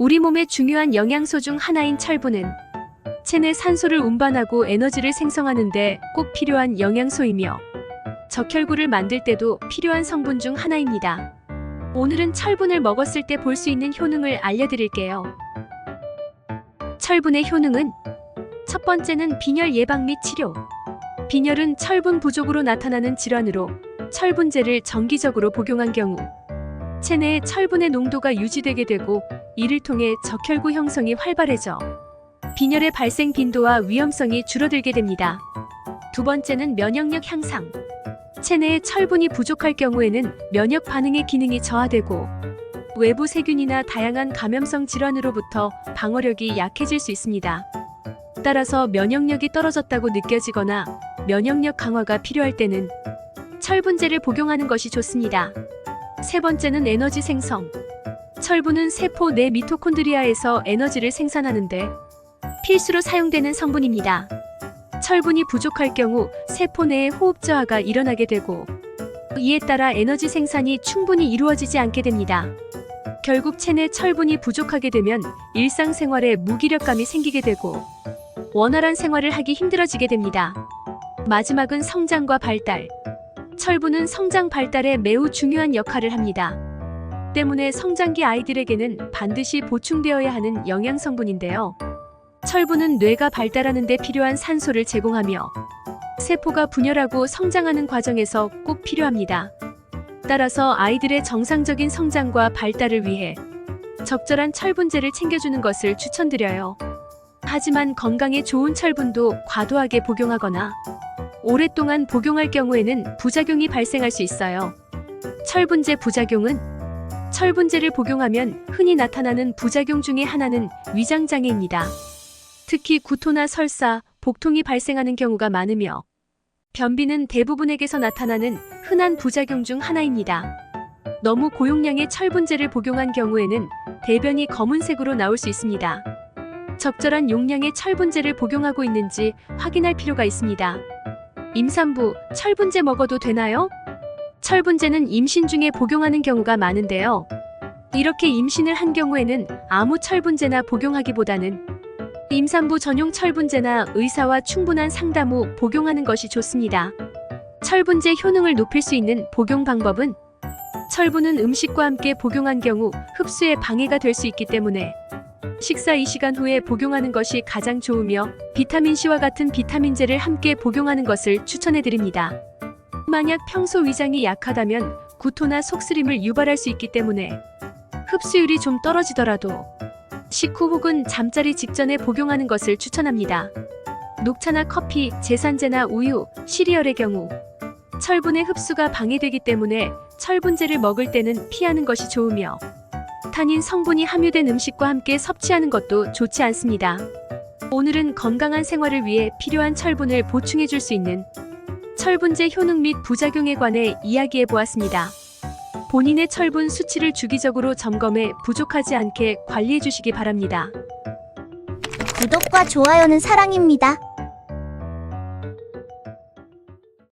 우리 몸의 중요한 영양소 중 하나인 철분은 체내 산소를 운반하고 에너지를 생성하는 데 꼭 필요한 영양소이며 적혈구를 만들 때도 필요한 성분 중 하나입니다. 오늘은 철분을 먹었을 때 볼 수 있는 효능을 알려드릴게요. 철분의 효능은 첫 번째는 빈혈 예방 및 치료. 빈혈은 철분 부족으로 나타나는 질환으로 철분제를 정기적으로 복용한 경우 체내에 철분의 농도가 유지되게 되고 이를 통해 적혈구 형성이 활발해져 빈혈의 발생 빈도와 위험성이 줄어들게 됩니다. 두 번째는 면역력 향상. 체내에 철분이 부족할 경우에는 면역 반응의 기능이 저하되고 외부 세균이나 다양한 감염성 질환으로부터 방어력이 약해질 수 있습니다. 따라서 면역력이 떨어졌다고 느껴지거나 면역력 강화가 필요할 때는 철분제를 복용하는 것이 좋습니다. 세 번째는 에너지 생성. 철분은 세포 내 미토콘드리아에서 에너지를 생산하는데 필수로 사용되는 성분입니다. 철분이 부족할 경우 세포 내에 호흡 저하가 일어나게 되고 이에 따라 에너지 생산이 충분히 이루어지지 않게 됩니다. 결국 체내 철분이 부족하게 되면 일상생활에 무기력감이 생기게 되고 원활한 생활을 하기 힘들어지게 됩니다. 마지막은 성장과 발달. 철분은 성장 발달에 매우 중요한 역할을 합니다. 때문에 성장기 아이들에게는 반드시 보충되어야 하는 영양성분인데요. 철분은 뇌가 발달하는 데 필요한 산소를 제공하며 세포가 분열하고 성장하는 과정에서 꼭 필요합니다. 따라서 아이들의 정상적인 성장과 발달을 위해 적절한 철분제를 챙겨주는 것을 추천드려요. 하지만 건강에 좋은 철분도 과도하게 복용하거나 오랫동안 복용할 경우에는 부작용이 발생할 수 있어요. 철분제 부작용은 철분제를 복용하면 흔히 나타나는 부작용 중에 하나는 위장장애입니다. 특히 구토나 설사, 복통이 발생하는 경우가 많으며 변비는 대부분에게서 나타나는 흔한 부작용 중 하나입니다. 너무 고용량의 철분제를 복용한 경우에는 대변이 검은색으로 나올 수 있습니다. 적절한 용량의 철분제를 복용하고 있는지 확인할 필요가 있습니다. 임산부, 철분제 먹어도 되나요? 철분제는 임신 중에 복용하는 경우가 많은데요. 이렇게 임신을 한 경우에는 아무 철분제나 복용하기보다는 임산부 전용 철분제나 의사와 충분한 상담 후 복용하는 것이 좋습니다. 철분제 효능을 높일 수 있는 복용 방법은 철분은 음식과 함께 복용한 경우 흡수에 방해가 될 수 있기 때문에 식사 2시간 후에 복용하는 것이 가장 좋으며 비타민C와 같은 비타민제를 함께 복용하는 것을 추천해드립니다. 만약 평소 위장이 약하다면 구토나 속쓰림을 유발할 수 있기 때문에 흡수율이 좀 떨어지더라도 식후 혹은 잠자리 직전에 복용하는 것을 추천합니다. 녹차나 커피, 제산제나 우유, 시리얼의 경우 철분의 흡수가 방해되기 때문에 철분제를 먹을 때는 피하는 것이 좋으며 탄닌 성분이 함유된 음식과 함께 섭취하는 것도 좋지 않습니다. 오늘은 건강한 생활을 위해 필요한 철분을 보충해 줄 수 있는 철분제 효능 및 부작용에 관해 이야기해 보았습니다. 본인의 철분 수치를 주기적으로 점검해 부족하지 않게 관리해 주시기 바랍니다. 구독과 좋아요는 사랑입니다.